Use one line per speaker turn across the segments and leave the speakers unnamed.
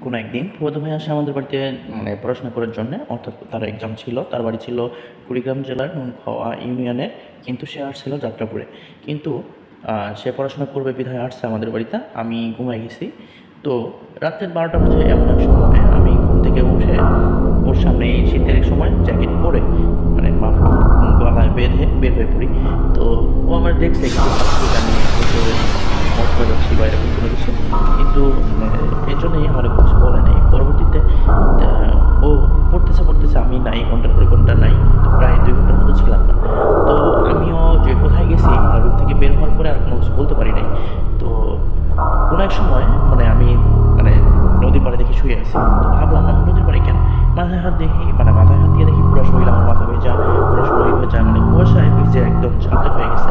কোনো একদিন ফুফাতো ভাই আসে আমাদের বাড়িতে পড়াশোনা করার জন্যে, অর্থাৎ তার এক্সাম ছিল। তার বাড়ি ছিল কুড়িগ্রাম জেলার নুনখাওয়া ইউনিয়নে, কিন্তু সে আসছিল যাত্রাপুরে। কিন্তু সে পড়াশোনা করবে বিধায় আসছে আমাদের বাড়িতে। আমি ঘুমাই গেছি। তো রাতের 12টা বাজে এমন এক সময় আমি ঘুম থেকে উঠে ওর সামনে এই শীতের সময় জ্যাকেট পরে মাফলার গলায় বেঁধে বের হয়ে পড়ি। তো ও আমার দেখছে কিন্তু ভাবছে যে আমি হয়তো মদ করে যাচ্ছি বা এরকম কোনো কিছু, কিন্তু এর জন্যই আমার কিছু বলে নাই। পরবর্তীতে ও পড়তেছে আমি নাই, ঘন্টার পরে ঘন্টা নাই, তো প্রায় 2 ঘন্টার মতো ছিলাম না। তো আমিও যে কোথায় গেছি রুম থেকে বের হওয়ার পরে আর কোনো কিছু বলতে পারি নাই। তো কোনো এক সময় আমি মানে নদীর পাড়ে দেখি শুয়ে আছি। তো ভাবলাম আমি নদীর পাড়ে কেন, মাথায় হাত দেখি মাথায় হাত দিয়ে দেখি পুরো শরীর, আমার মাথা ভেজা, পুরো শরীর ভেজা, কুয়াশায় ভিজে একদম ঝাঁকে হয়ে গেছে।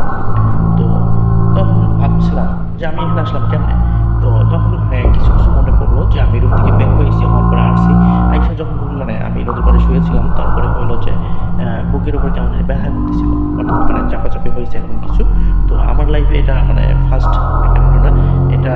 তো তখন ভাবছিলাম যে আমি এখানে আসলাম কেমনে। তো তখন কিছু কিছু মনে পড়লো যে আমি রুম থেকে বের হয়েছি, হওয়ার পরে আসছি। আইসা যখন আমি নদীর পাড়ে শুয়েছিলাম, তারপরে হইলো যে বুকের উপর কেমন জানি ব্যথা করতেছিল, অর্থাৎ চাপাচাপি হয়েছে এরকম কিছু। তো আমার লাইফে এটা ফার্স্ট একটা ঘটনা। এটা